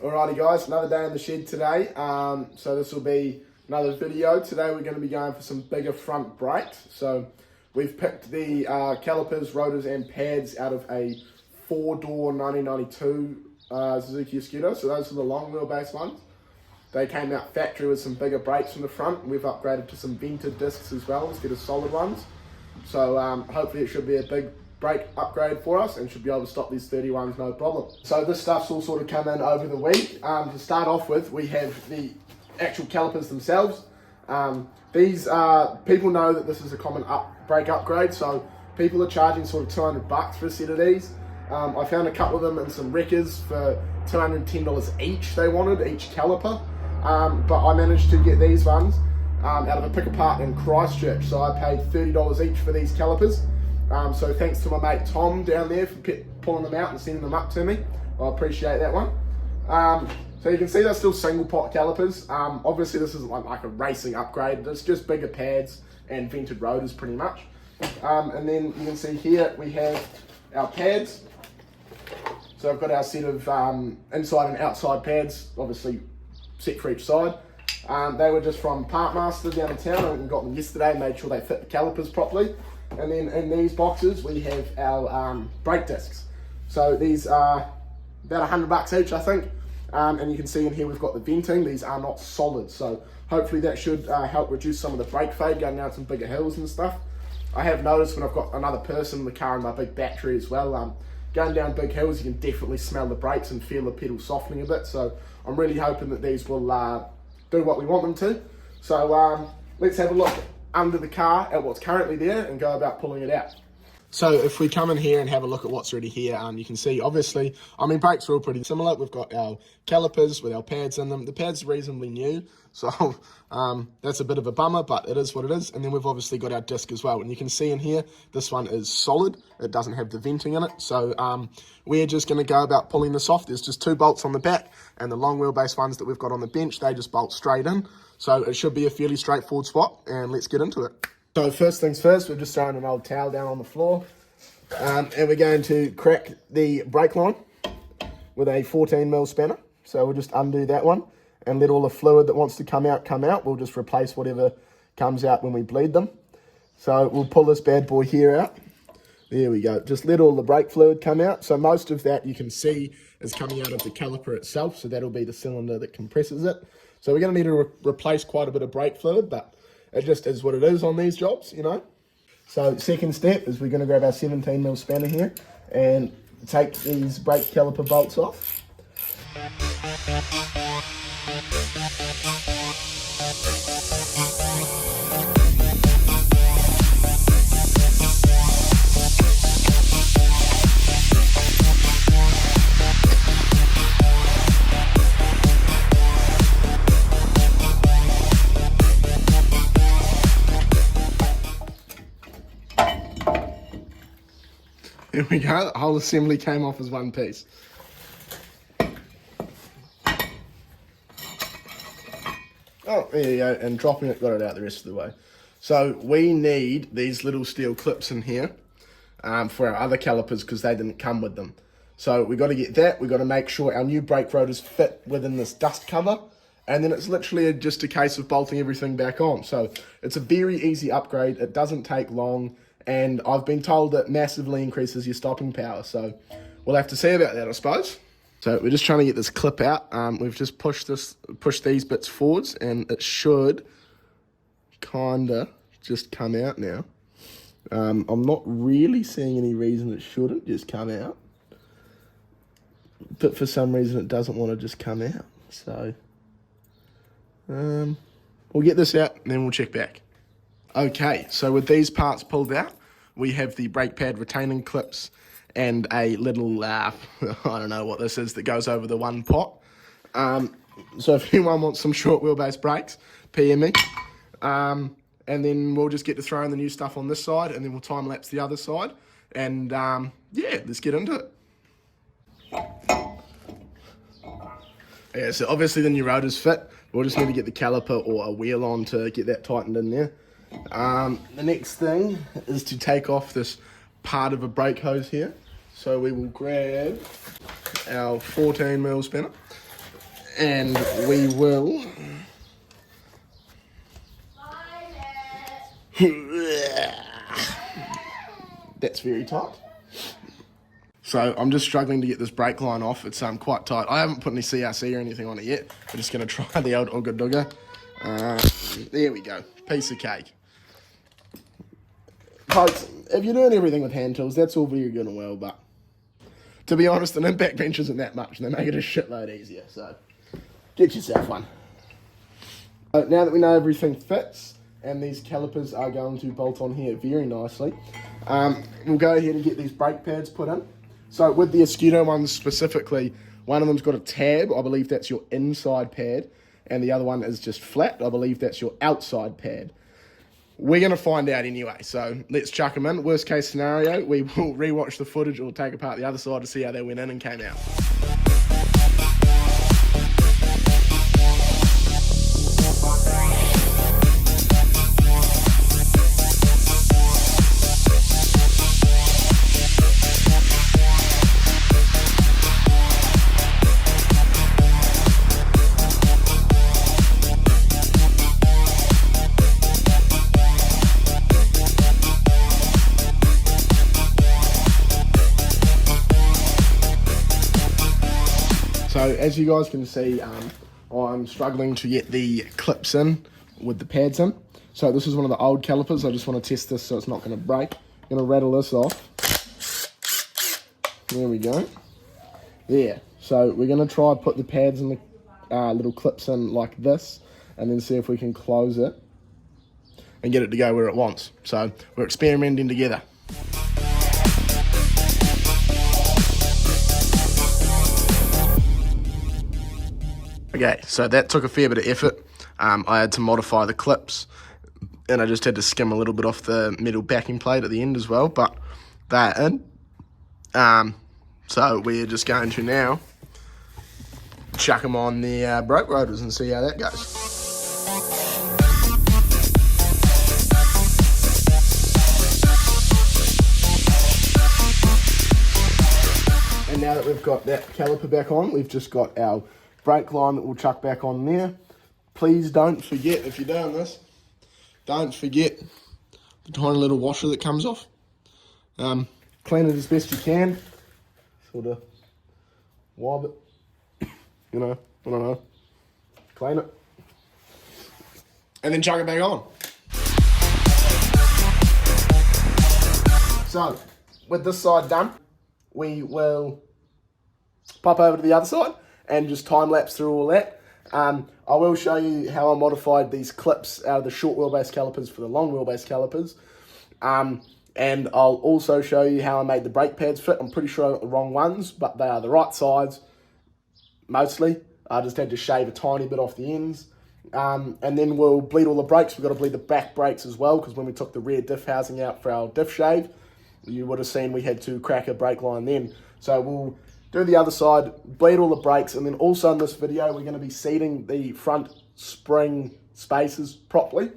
Alrighty guys, another day in the shed today. So this will be another video. Today we're going to be going for some bigger front brakes. So we've picked the calipers, rotors and pads out of a 4-door 1992 Suzuki Escudo. So those are the long wheelbase ones. They came out factory with some bigger brakes from the front. We've upgraded to some vented discs as well instead of solid ones. So hopefully it should be a big brake upgrade for us and should be able to stop these 31s no problem. So this stuff's all sort of come in over the week. To start off with, we have the actual calipers themselves. These people know that this is a common brake upgrade, so people are charging sort of $200 for a set of these. I found a couple of them in some wreckers for $210 each they wanted, each caliper. But I managed to get these ones out of a pick apart in Christchurch, so I paid $30 each for these calipers. So thanks to my mate Tom down there for pulling them out and sending them up to me. I appreciate that one. So you can see they're still single pot calipers. Obviously this isn't like a racing upgrade, it's just bigger pads and vented rotors pretty much. And then you can see here we have our pads. So I've got our set of inside and outside pads, obviously set for each side. They were just from Partmaster down in town. I got them yesterday and made sure they fit the calipers properly. And then in these boxes we have our brake discs. So these are about $100 each, I think. And you can see in here we've got the venting. These are not solid, so hopefully that should help reduce some of the brake fade going down some bigger hills and stuff. I have noticed when I've got another person in the car and my big battery as well, going down big hills you can definitely smell the brakes and feel the pedal softening a bit. So I'm really hoping that these will do what we want them to. So let's have a look under the car at what's currently there and go about pulling it out. So if we come in here and have a look at what's already here, you can see obviously, brakes are all pretty similar. We've got our calipers with our pads in them. The pads are reasonably new, so that's a bit of a bummer, but it is what it is. And then we've obviously got our disc as well. And you can see in here, this one is solid. It doesn't have the venting in it. So we're just gonna go about pulling this off. There's just 2 bolts on the back, and the long wheelbase ones that we've got on the bench, they just bolt straight in. So it should be a fairly straightforward swap, and let's get into it. So first things first, we've just thrown an old towel down on the floor, and we're going to crack the brake line with a 14mm spanner. So we'll just undo that one and let all the fluid that wants to come out, come out. We'll just replace whatever comes out when we bleed them. So we'll pull this bad boy here out. There we go. Just let all the brake fluid come out. So most of that you can see is coming out of the caliper itself. So that'll be the cylinder that compresses it. So we're going to need to replace quite a bit of brake fluid, but it just is what it is on these jobs, you know. So second step is we're going to grab our 17mm spanner here and take these brake caliper bolts off. Here we go, the whole assembly came off as one piece. Oh, there you go, and dropping it got it out the rest of the way. So we need these little steel clips in here for our other calipers because they didn't come with them. So we got to get that, we got to make sure our new brake rotors fit within this dust cover, and then it's literally just a case of bolting everything back on. So it's a very easy upgrade, it doesn't take long, and I've been told that massively increases your stopping power, so we'll have to see about that, I suppose. So we're just trying to get this clip out. We've just pushed these bits forwards, and it should kinda just come out now. I'm not really seeing any reason it shouldn't just come out, but for some reason it doesn't want to just come out. So we'll get this out and then we'll check back. Okay, so with these parts pulled out, we have the brake pad retaining clips and a little, I don't know what this is, that goes over the one pot. So if anyone wants some short wheelbase brakes, PM me. And then we'll just get to throw in the new stuff on this side, and then we'll time lapse the other side. And yeah, let's get into it. Yeah, so obviously the new rotors fit. We'll just need to get the caliper or a wheel on to get that tightened in there. The next thing is to take off this part of a brake hose here. So we will grab our 14mm spanner And we will... That's very tight. So I'm just struggling to get this brake line off. It's quite tight. I haven't put any CRC or anything on it yet. We're just going to try the old Ooga Dooga. There we go. Piece of cake. Folks, if you're doing everything with hand tools, that's all very good and well, but to be honest, an impact wrench isn't that much. They make it a shitload easier, so get yourself one. So now that we know everything fits, and these calipers are going to bolt on here very nicely, we'll go ahead and get these brake pads put in. So with the escudo ones specifically, one of them's got a tab, I believe that's your inside pad, and the other one is just flat, I believe that's your outside pad. We're going to find out anyway, so let's chuck them in. Worst case scenario, we will rewatch the footage or take apart the other side to see how they went in and came out. So as you guys can see, I'm struggling to get the clips in with the pads in. So this is one of the old calipers. I just want to test this so it's not going to break. I'm going to rattle this off. There we go. There. So we're going to try put the pads and the little clips in like this, and then see if we can close it and get it to go where it wants. So we're experimenting together. Okay, so that took a fair bit of effort. I had to modify the clips, and I just had to skim a little bit off the metal backing plate at the end as well, but they're in. So we're just going to now chuck them on the brake rotors and see how that goes. And now that we've got that caliper back on, we've just got our brake line that we'll chuck back on there. Please don't forget, if you're doing this, don't forget the tiny little washer that comes off. Clean it as best you can. Sort of wipe it. You know, I don't know. Clean it. And then chuck it back on. So, with this side done, we will pop over to the other side and just time-lapse through all that. I will show you how I modified these clips out of the short wheelbase calipers for the long wheelbase calipers. And I'll also show you how I made the brake pads fit. I'm pretty sure I got the wrong ones, but they are the right size, mostly. I just had to shave a tiny bit off the ends. And then we'll bleed all the brakes. We've got to bleed the back brakes as well, because when we took the rear diff housing out for our diff shave, you would have seen we had to crack a brake line then. So we'll do the other side, bleed all the brakes, and then also in this video we're going to be seating the front spring spaces properly.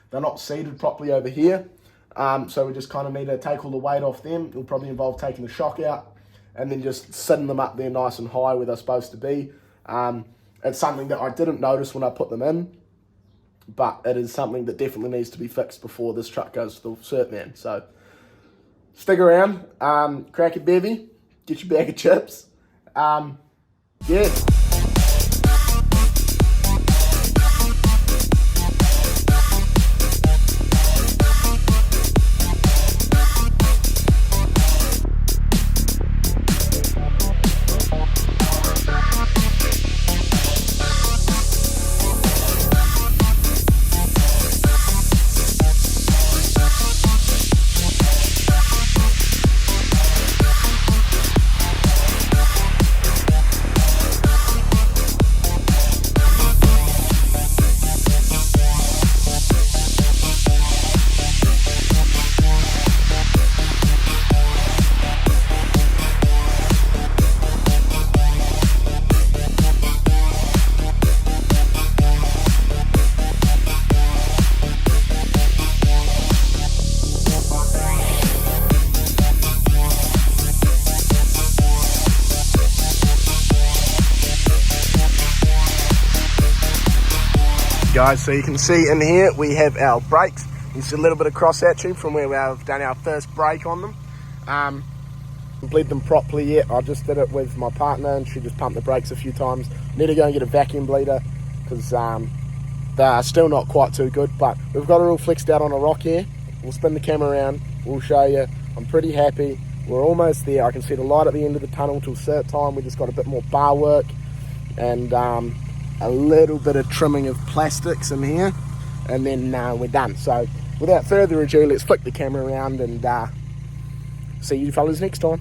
They're not seated properly over here, so we just kind of need to take all the weight off them. It'll probably involve taking the shock out and then just sitting them up there nice and high where they're supposed to be. It's something that I didn't notice when I put them in, but it is something that definitely needs to be fixed before this truck goes to the cert man. So stick around, crack a bevy, get your bag of chips. Yeah. guys, so you can see in here we have our brakes. You can see a little bit of cross hatching from where we've done our first brake on them. Bleed them properly yet. I just did it with my partner and she just pumped the brakes a few times. Need to go and get a vacuum bleeder because they're still not quite too good, but we've got it all flexed out on a rock here. We'll spin the camera around, we'll show you. I'm pretty happy. We're almost there. I can see the light at the end of the tunnel till cert time. We just got a bit more bar work and a little bit of trimming of plastics in here, and then we're done. So without further ado, let's flick the camera around and see you fellas next time.